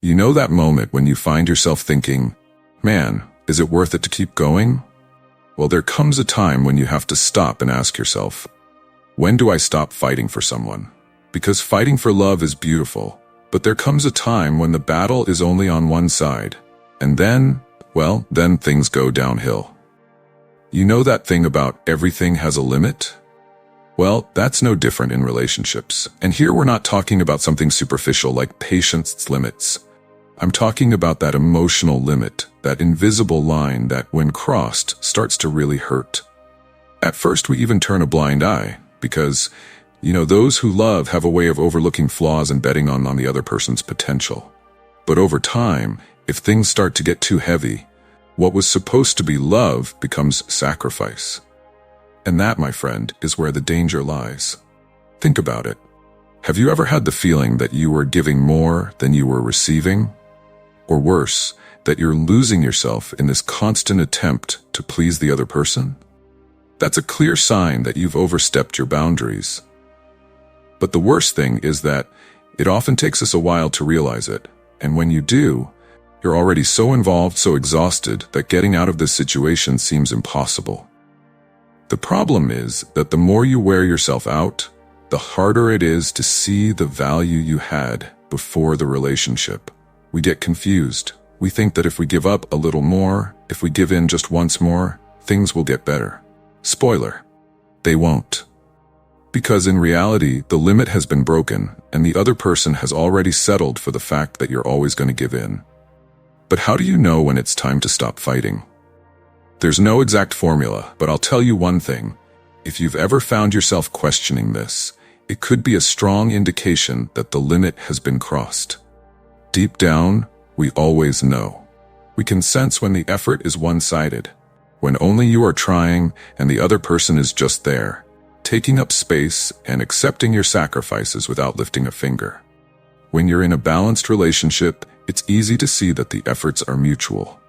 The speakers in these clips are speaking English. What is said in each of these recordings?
You know that moment when you find yourself thinking, man, is it worth it to keep going? Well, there comes a time when you have to stop and ask yourself, when do I stop fighting for someone? Because fighting for love is beautiful, but there comes a time when the battle is only on one side. And then, well, then things go downhill. You know that thing about everything has a limit? Well, that's no different in relationships. And here we're not talking about something superficial like patience limits. I'm talking about that emotional limit, that invisible line that, when crossed, starts to really hurt. At first, we even turn a blind eye, because, those who love have a way of overlooking flaws and betting on the other person's potential. But over time, if things start to get too heavy, what was supposed to be love becomes sacrifice. And that, my friend, is where the danger lies. Think about it. Have you ever had the feeling that you were giving more than you were receiving? Or worse, that you're losing yourself in this constant attempt to please the other person? That's a clear sign that you've overstepped your boundaries. But the worst thing is that it often takes us a while to realize it, and when you do, you're already so involved, so exhausted, that getting out of this situation seems impossible. The problem is that the more you wear yourself out, the harder it is to see the value you had before the relationship. We get confused. We think that if we give up a little more, if we give in just once more, things will get better. Spoiler, they won't. Because in reality, the limit has been broken, and the other person has already settled for the fact that you're always going to give in. But how do you know when it's time to stop fighting? There's no exact formula, but I'll tell you one thing. If you've ever found yourself questioning this, it could be a strong indication that the limit has been crossed. Deep down, we always know. We can sense when the effort is one-sided, when only you are trying and the other person is just there, taking up space and accepting your sacrifices without lifting a finger. When you're in a balanced relationship, it's easy to see that the efforts are mutual.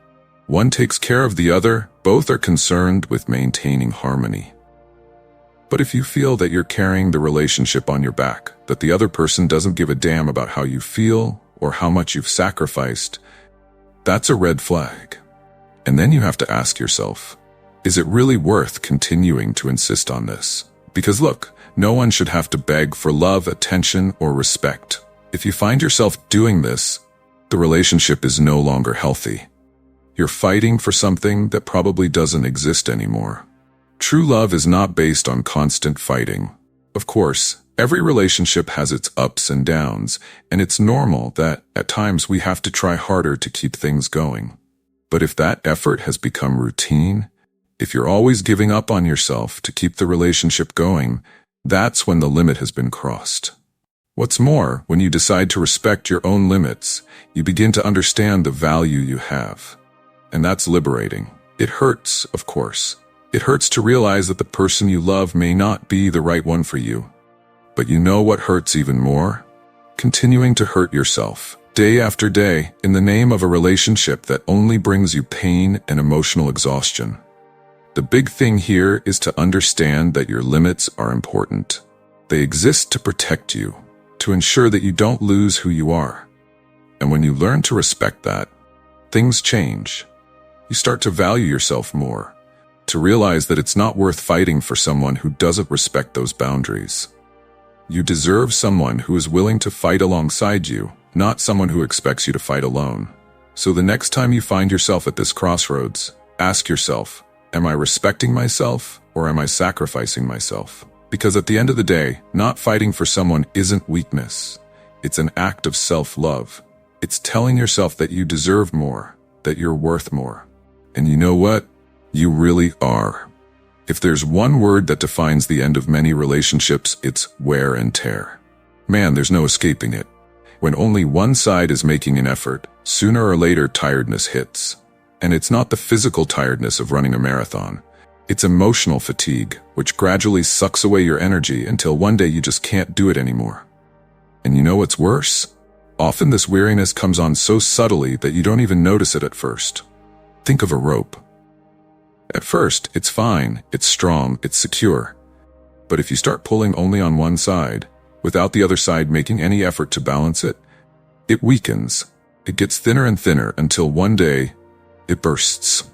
One takes care of the other, both are concerned with maintaining harmony. But if you feel that you're carrying the relationship on your back, that the other person doesn't give a damn about how you feel or how much you've sacrificed, that's a red flag. And then you have to ask yourself, is it really worth continuing to insist on this? Because look, no one should have to beg for love, attention, or respect. If you find yourself doing this, the relationship is no longer healthy. You're fighting for something that probably doesn't exist anymore. True love is not based on constant fighting. Of course, every relationship has its ups and downs, and it's normal that, at times, we have to try harder to keep things going. But if that effort has become routine, if you're always giving up on yourself to keep the relationship going, that's when the limit has been crossed. What's more, when you decide to respect your own limits, you begin to understand the value you have. And that's liberating. It hurts, of course. It hurts to realize that the person you love may not be the right one for you. But you know what hurts even more? Continuing to hurt yourself, day after day, in the name of a relationship that only brings you pain and emotional exhaustion. The big thing here is to understand that your limits are important. They exist to protect you, to ensure that you don't lose who you are. And when you learn to respect that, things change. You start to value yourself more, to realize that it's not worth fighting for someone who doesn't respect those boundaries. You deserve someone who is willing to fight alongside you, not someone who expects you to fight alone. So the next time you find yourself at this crossroads, ask yourself, am I respecting myself or am I sacrificing myself? Because at the end of the day, not fighting for someone isn't weakness. It's an act of self-love. It's telling yourself that you deserve more, that you're worth more. And you know what? You really are. If there's one word that defines the end of many relationships, it's wear and tear. Man, there's no escaping it. When only one side is making an effort, sooner or later tiredness hits. And it's not the physical tiredness of running a marathon. It's emotional fatigue, which gradually sucks away your energy until one day you just can't do it anymore. And you know what's worse? Often this weariness comes on so subtly that you don't even notice it at first. Think of a rope. At first, it's fine, it's strong, it's secure. But if you start pulling only on one side, without the other side making any effort to balance it, it weakens. It gets thinner and thinner until one day, it bursts.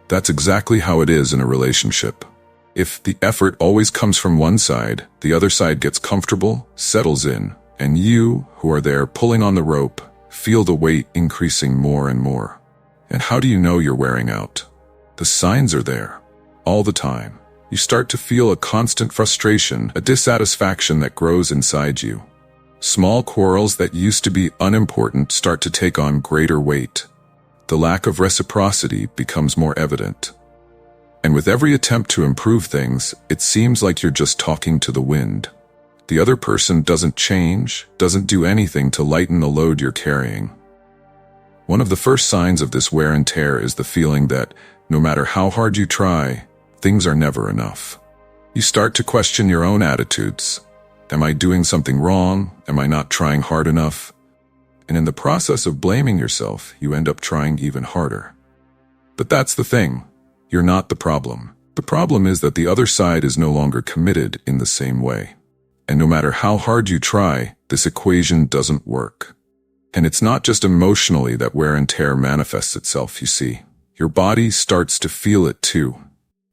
That's exactly how it is in a relationship. If the effort always comes from one side, the other side gets comfortable, settles in, and you, who are there pulling on the rope, feel the weight increasing more and more. And how do you know you're wearing out? The signs are there, all the time. You start to feel a constant frustration, a dissatisfaction that grows inside you. Small quarrels that used to be unimportant start to take on greater weight. The lack of reciprocity becomes more evident. And with every attempt to improve things, it seems like you're just talking to the wind. The other person doesn't change, doesn't do anything to lighten the load you're carrying. One of the first signs of this wear and tear is the feeling that, no matter how hard you try, things are never enough. You start to question your own attitudes. Am I doing something wrong? Am I not trying hard enough? And in the process of blaming yourself, you end up trying even harder. But that's the thing. You're not the problem. The problem is that the other side is no longer committed in the same way. And no matter how hard you try, this equation doesn't work. And it's not just emotionally that wear and tear manifests itself, you see. Your body starts to feel it too.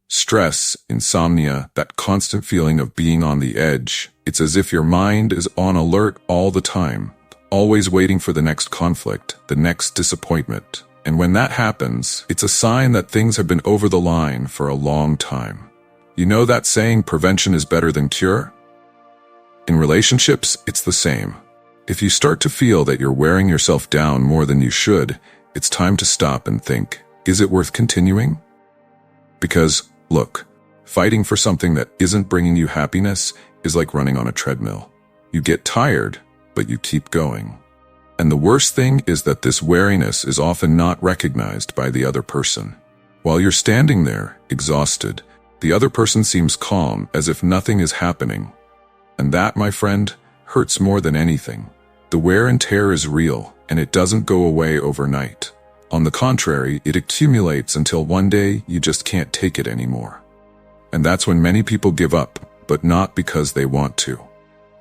Stress, insomnia, that constant feeling of being on the edge. It's as if your mind is on alert all the time, always waiting for the next conflict, the next disappointment. And when that happens, it's a sign that things have been over the line for a long time. You know that saying, prevention is better than cure? In relationships, it's the same. If you start to feel that you're wearing yourself down more than you should, it's time to stop and think, is it worth continuing? Because, look, fighting for something that isn't bringing you happiness is like running on a treadmill. You get tired, but you keep going. And the worst thing is that this weariness is often not recognized by the other person. While you're standing there, exhausted, the other person seems calm, as if nothing is happening. And that, my friend, hurts more than anything. The wear and tear is real, and it doesn't go away overnight. On the contrary, it accumulates until one day you just can't take it anymore. And that's when many people give up, but not because they want to.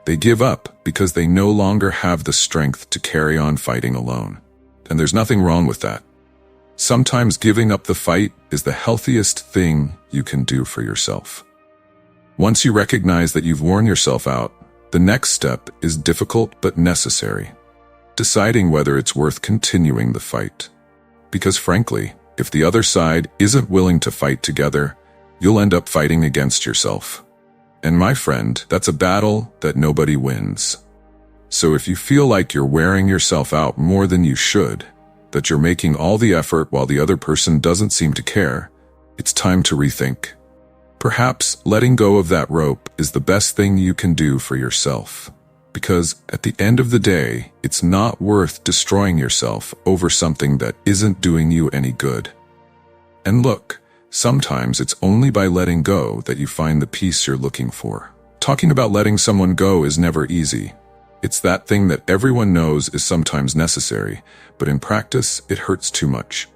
They give up because they no longer have the strength to carry on fighting alone. And there's nothing wrong with that. Sometimes giving up the fight is the healthiest thing you can do for yourself. Once you recognize that you've worn yourself out, the next step is difficult but necessary. Deciding whether it's worth continuing the fight. Because frankly, if the other side isn't willing to fight together, you'll end up fighting against yourself. And my friend, that's a battle that nobody wins. So if you feel like you're wearing yourself out more than you should, that you're making all the effort while the other person doesn't seem to care, it's time to rethink. Perhaps letting go of that rope is the best thing you can do for yourself. Because at the end of the day, it's not worth destroying yourself over something that isn't doing you any good. And look, sometimes it's only by letting go that you find the peace you're looking for. Talking about letting someone go is never easy. It's that thing that everyone knows is sometimes necessary, but in practice, it hurts too much.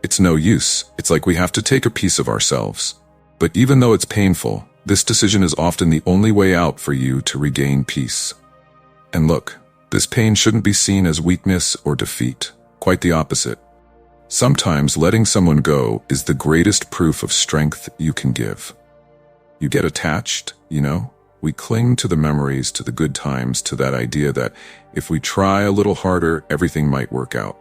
It's no use. It's like we have to take a piece of ourselves. But even though it's painful, this decision is often the only way out for you to regain peace. And look, this pain shouldn't be seen as weakness or defeat. Quite the opposite. Sometimes letting someone go is the greatest proof of strength you can give. You get attached, you know? We cling to the memories, to the good times, to that idea that if we try a little harder, everything might work out.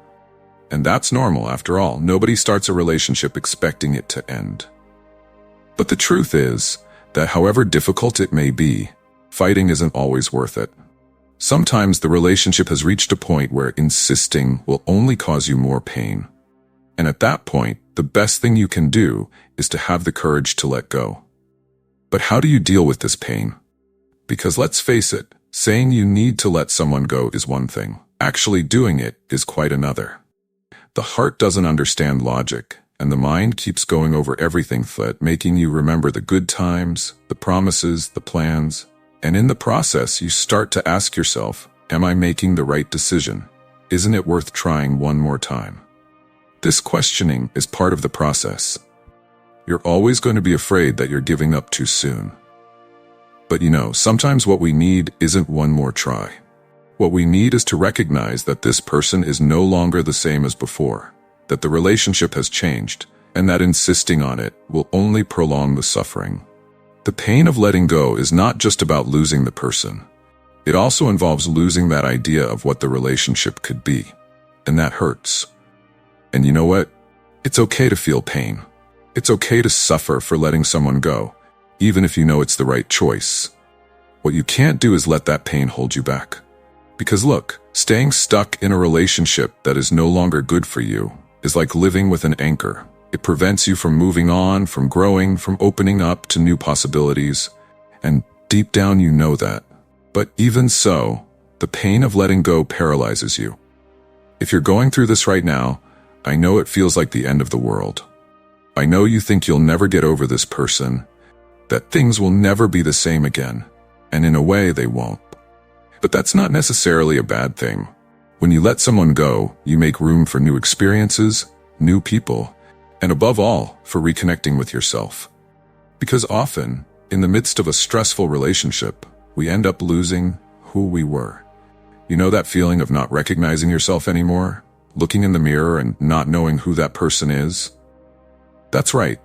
And that's normal, after all. Nobody starts a relationship expecting it to end. But the truth is that however difficult it may be, fighting isn't always worth it. Sometimes the relationship has reached a point where insisting will only cause you more pain. And at that point, the best thing you can do is to have the courage to let go. But how do you deal with this pain? Because let's face it, saying you need to let someone go is one thing. Actually doing it is quite another. The heart doesn't understand logic, and the mind keeps going over everything, making you remember the good times, the promises, the plans. And in the process, you start to ask yourself, am I making the right decision? Isn't it worth trying one more time? This questioning is part of the process. You're always going to be afraid that you're giving up too soon. But you know, sometimes what we need isn't one more try. What we need is to recognize that this person is no longer the same as before, that the relationship has changed, and that insisting on it will only prolong the suffering. The pain of letting go is not just about losing the person. It also involves losing that idea of what the relationship could be. And that hurts. And you know what? It's okay to feel pain. It's okay to suffer for letting someone go, even if you know it's the right choice. What you can't do is let that pain hold you back. Because look, staying stuck in a relationship that is no longer good for you is like living with an anchor. It prevents you from moving on, from growing, from opening up to new possibilities. And deep down you know that. But even so, the pain of letting go paralyzes you. If you're going through this right now, I know it feels like the end of the world. I know you think you'll never get over this person, that things will never be the same again, and in a way they won't. But that's not necessarily a bad thing. When you let someone go, you make room for new experiences, new people, and above all, for reconnecting with yourself. Because often, in the midst of a stressful relationship, we end up losing who we were. You know that feeling of not recognizing yourself anymore? Looking in the mirror and not knowing who that person is? That's right.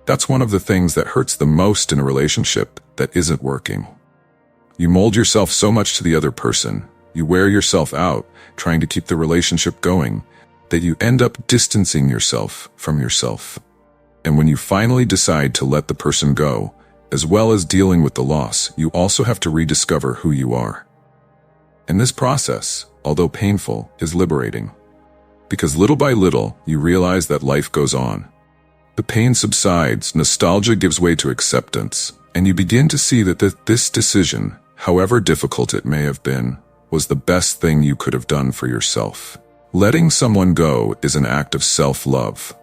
That's one of the things that hurts the most in a relationship that isn't working. You mold yourself so much to the other person, you wear yourself out trying to keep the relationship going, that you end up distancing yourself from yourself. And when you finally decide to let the person go, as well as dealing with the loss, you also have to rediscover who you are. And this process, although painful, is liberating. Because little by little, you realize that life goes on. The pain subsides, nostalgia gives way to acceptance, and you begin to see that this decision, however difficult it may have been, was the best thing you could have done for yourself. Letting someone go is an act of self-love.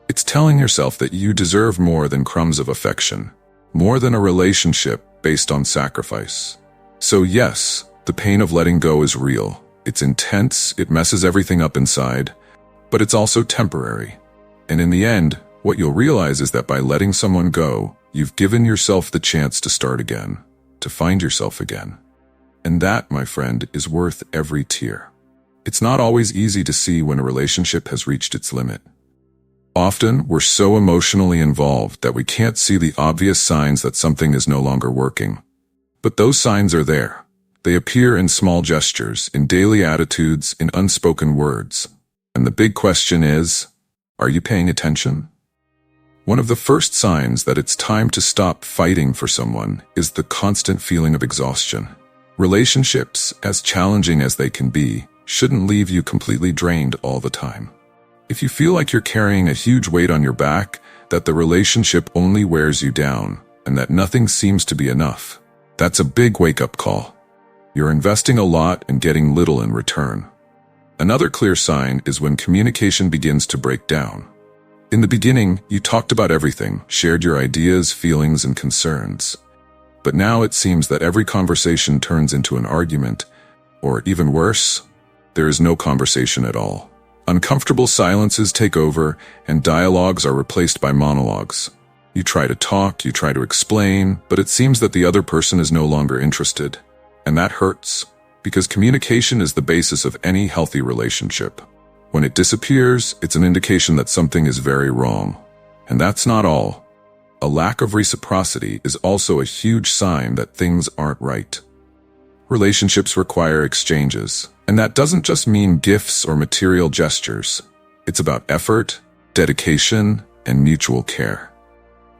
It's telling yourself that you deserve more than crumbs of affection, more than a relationship based on sacrifice. So yes, the pain of letting go is real. It's intense, it messes everything up inside, but it's also temporary. And in the end, what you'll realize is that by letting someone go, you've given yourself the chance to start again, to find yourself again. And that, my friend, is worth every tear. It's not always easy to see when a relationship has reached its limit. Often, we're so emotionally involved that we can't see the obvious signs that something is no longer working. But those signs are there. They appear in small gestures, in daily attitudes, in unspoken words. And the big question is, are you paying attention? One of the first signs that it's time to stop fighting for someone is the constant feeling of exhaustion. Relationships, as challenging as they can be, shouldn't leave you completely drained all the time. If you feel like you're carrying a huge weight on your back, that the relationship only wears you down, and that nothing seems to be enough, that's a big wake-up call. You're investing a lot and getting little in return. Another clear sign is when communication begins to break down. In the beginning, you talked about everything, shared your ideas, feelings, and concerns. But now it seems that every conversation turns into an argument, or even worse, there is no conversation at all. Uncomfortable silences take over, and dialogues are replaced by monologues. You try to talk, you try to explain, but it seems that the other person is no longer interested. And that hurts, because communication is the basis of any healthy relationship. When it disappears, it's an indication that something is very wrong. And that's not all. A lack of reciprocity is also a huge sign that things aren't right. Relationships require exchanges, and that doesn't just mean gifts or material gestures. It's about effort, dedication, and mutual care.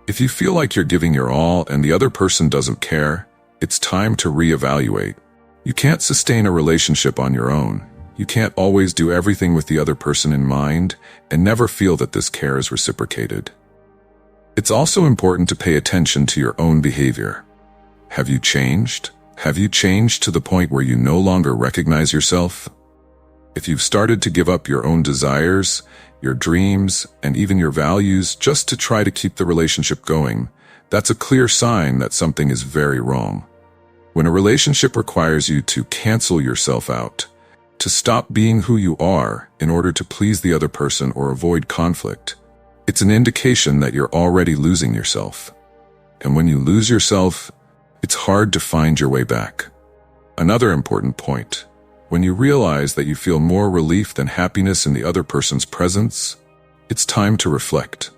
If you feel like you're giving your all and the other person doesn't care, it's time to reevaluate. You can't sustain a relationship on your own. You can't always do everything with the other person in mind and never feel that this care is reciprocated. It's also important to pay attention to your own behavior. Have you changed? Have you changed to the point where you no longer recognize yourself? If you've started to give up your own desires, your dreams, and even your values just to try to keep the relationship going, that's a clear sign that something is very wrong. When a relationship requires you to cancel yourself out, to stop being who you are in order to please the other person or avoid conflict, it's an indication that you're already losing yourself. And when you lose yourself, it's hard to find your way back. Another important point. When you realize that you feel more relief than happiness in the other person's presence, it's time to reflect.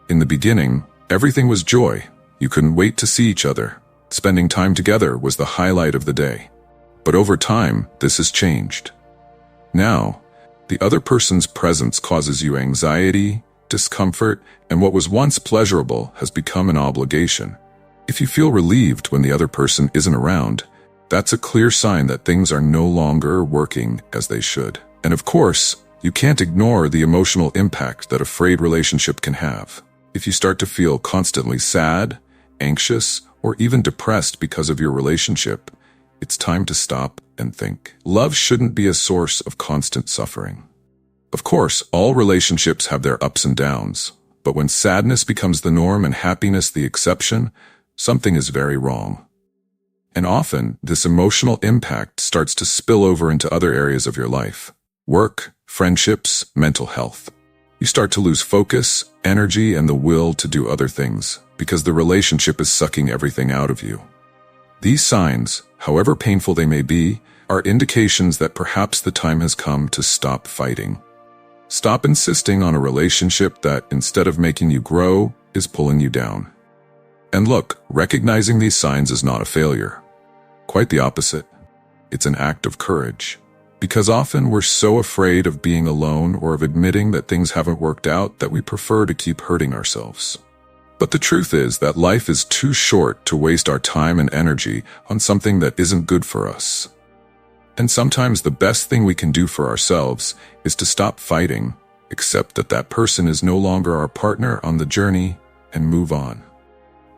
In the beginning, everything was joy. You couldn't wait to see each other. Spending time together was the highlight of the day. But over time, this has changed. Now, the other person's presence causes you anxiety, discomfort, and what was once pleasurable has become an obligation. If you feel relieved when the other person isn't around, that's a clear sign that things are no longer working as they should. And of course, you can't ignore the emotional impact that a frayed relationship can have. If you start to feel constantly sad, anxious, or even depressed because of your relationship, it's time to stop and think. Love shouldn't be a source of constant suffering. Of course, all relationships have their ups and downs, but when sadness becomes the norm and happiness the exception, something is very wrong. And often, this emotional impact starts to spill over into other areas of your life: work, friendships, mental health. You start to lose focus, energy, and the will to do other things, because the relationship is sucking everything out of you. These signs, however painful they may be, are indications that perhaps the time has come to stop fighting. Stop insisting on a relationship that, instead of making you grow, is pulling you down. And look, recognizing these signs is not a failure. Quite the opposite. It's an act of courage. Because often we're so afraid of being alone or of admitting that things haven't worked out that we prefer to keep hurting ourselves. But the truth is that life is too short to waste our time and energy on something that isn't good for us. And sometimes the best thing we can do for ourselves is to stop fighting, accept that that person is no longer our partner on the journey, and move on.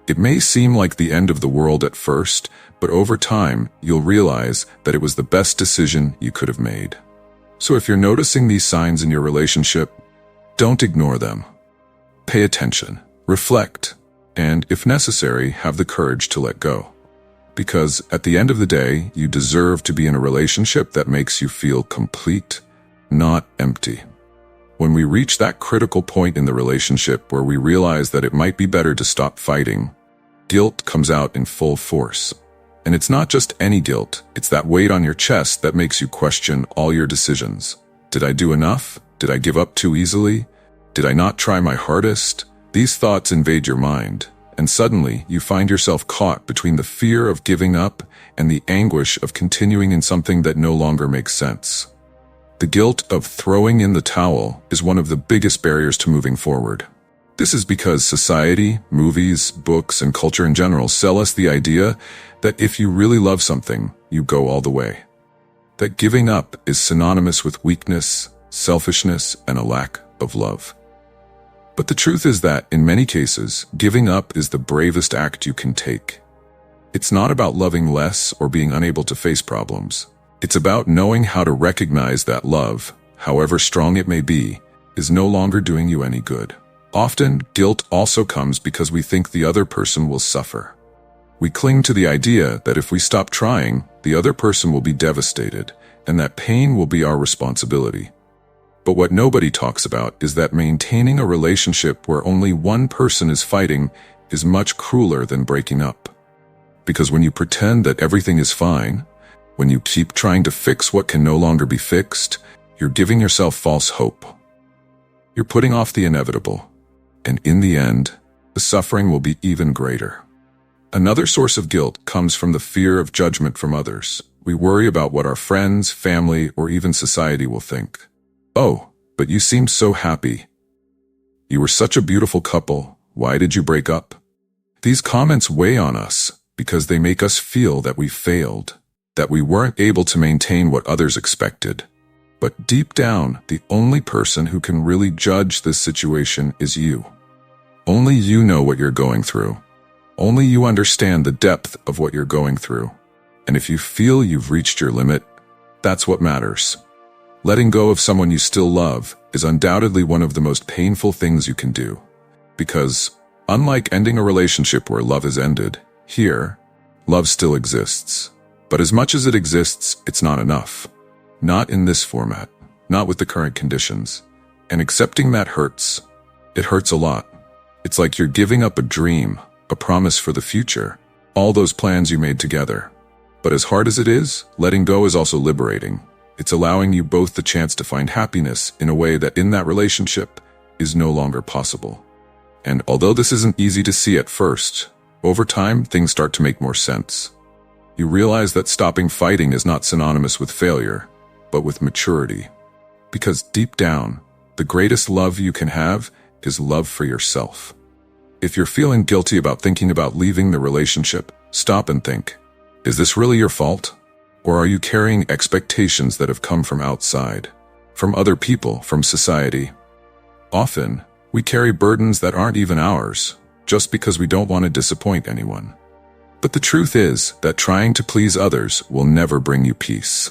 It may seem like the end of the world at first, but over time, you'll realize that it was the best decision you could have made. So if you're noticing these signs in your relationship, don't ignore them. Pay attention, reflect, and if necessary, have the courage to let go. Because at the end of the day, you deserve to be in a relationship that makes you feel complete, not empty. When we reach that critical point in the relationship where we realize that it might be better to stop fighting, guilt comes out in full force. And it's not just any guilt, it's that weight on your chest that makes you question all your decisions. Did I do enough? Did I give up too easily? Did I not try my hardest? These thoughts invade your mind, and suddenly you find yourself caught between the fear of giving up and the anguish of continuing in something that no longer makes sense. The guilt of throwing in the towel is one of the biggest barriers to moving forward. This is because society, movies, books, and culture in general sell us the idea that if you really love something, you go all the way. That giving up is synonymous with weakness, selfishness, and a lack of love. But the truth is that, in many cases, giving up is the bravest act you can take. It's not about loving less or being unable to face problems. It's about knowing how to recognize that love, however strong it may be, is no longer doing you any good. Often, guilt also comes because we think the other person will suffer. We cling to the idea that if we stop trying, the other person will be devastated, and that pain will be our responsibility. But what nobody talks about is that maintaining a relationship where only one person is fighting is much crueler than breaking up. Because when you pretend that everything is fine, when you keep trying to fix what can no longer be fixed, you're giving yourself false hope. You're putting off the inevitable. And in the end, the suffering will be even greater. Another source of guilt comes from the fear of judgment from others. We worry about what our friends, family, or even society will think. Oh, but you seemed so happy. You were such a beautiful couple. Why did you break up? These comments weigh on us because they make us feel that we failed, that we weren't able to maintain what others expected. But deep down, the only person who can really judge this situation is you. Only you know what you're going through. Only you understand the depth of what you're going through. And if you feel you've reached your limit, that's what matters. Letting go of someone you still love is undoubtedly one of the most painful things you can do. Because, unlike ending a relationship where love has ended, here, love still exists. But as much as it exists, it's not enough. Not in this format, not with the current conditions. And accepting that hurts. It hurts a lot. It's like you're giving up a dream, a promise for the future, all those plans you made together. But as hard as it is, letting go is also liberating. It's allowing you both the chance to find happiness in a way that in that relationship is no longer possible. And although this isn't easy to see at first, over time things start to make more sense. You realize that stopping fighting is not synonymous with failure, but with maturity. Because deep down, the greatest love you can have is love for yourself. If you're feeling guilty about thinking about leaving the relationship, stop and think, is this really your fault? Or are you carrying expectations that have come from outside, from other people, from society? Often, we carry burdens that aren't even ours, just because we don't want to disappoint anyone. But the truth is that trying to please others will never bring you peace.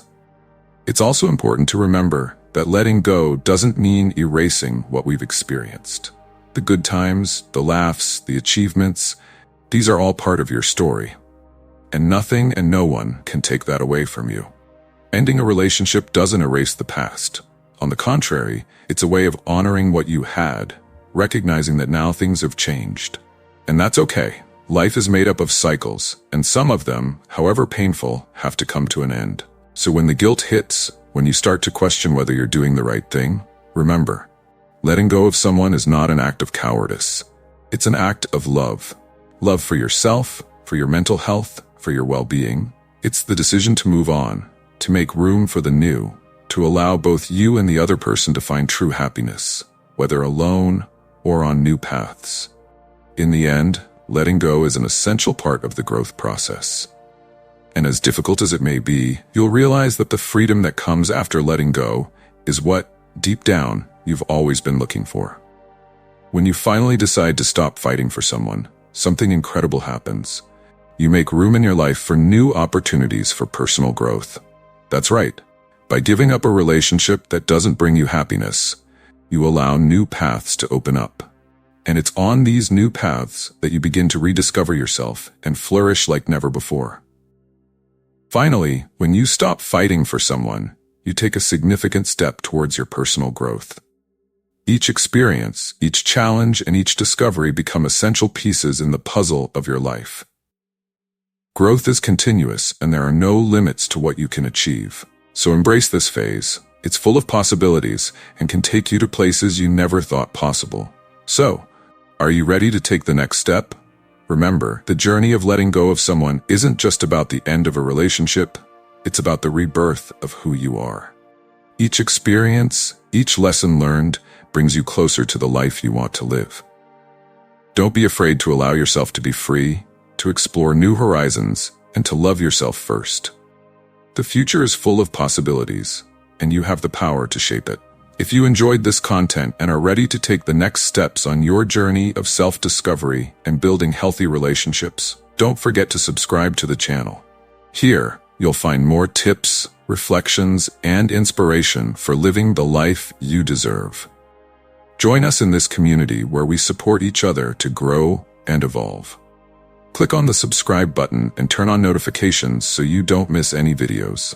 It's also important to remember that letting go doesn't mean erasing what we've experienced. The good times, the laughs, the achievements, these are all part of your story. And nothing and no one can take that away from you. Ending a relationship doesn't erase the past. On the contrary, it's a way of honoring what you had, recognizing that now things have changed. And that's okay. Life is made up of cycles, and some of them, however painful, have to come to an end. So when the guilt hits, when you start to question whether you're doing the right thing, remember, letting go of someone is not an act of cowardice. It's an act of love. Love for yourself, for your mental health, for your well-being. It's the decision to move on, to make room for the new, to allow both you and the other person to find true happiness, whether alone or on new paths. In the end, letting go is an essential part of the growth process. And as difficult as it may be, you'll realize that the freedom that comes after letting go is what, deep down, you've always been looking for. When you finally decide to stop fighting for someone, something incredible happens. You make room in your life for new opportunities for personal growth. That's right. By giving up a relationship that doesn't bring you happiness, you allow new paths to open up. And it's on these new paths that you begin to rediscover yourself and flourish like never before. Finally, when you stop fighting for someone, you take a significant step towards your personal growth. Each experience, each challenge, and each discovery become essential pieces in the puzzle of your life. Growth is continuous, and there are no limits to what you can achieve. So embrace this phase. It's full of possibilities and can take you to places you never thought possible. So, are you ready to take the next step? Remember, the journey of letting go of someone isn't just about the end of a relationship, it's about the rebirth of who you are. Each experience, each lesson learned, brings you closer to the life you want to live. Don't be afraid to allow yourself to be free, to explore new horizons, and to love yourself first. The future is full of possibilities, and you have the power to shape it. If you enjoyed this content and are ready to take the next steps on your journey of self-discovery and building healthy relationships, don't forget to subscribe to the channel. Here, you'll find more tips, reflections, and inspiration for living the life you deserve. Join us in this community where we support each other to grow and evolve. Click on the subscribe button and turn on notifications so you don't miss any videos.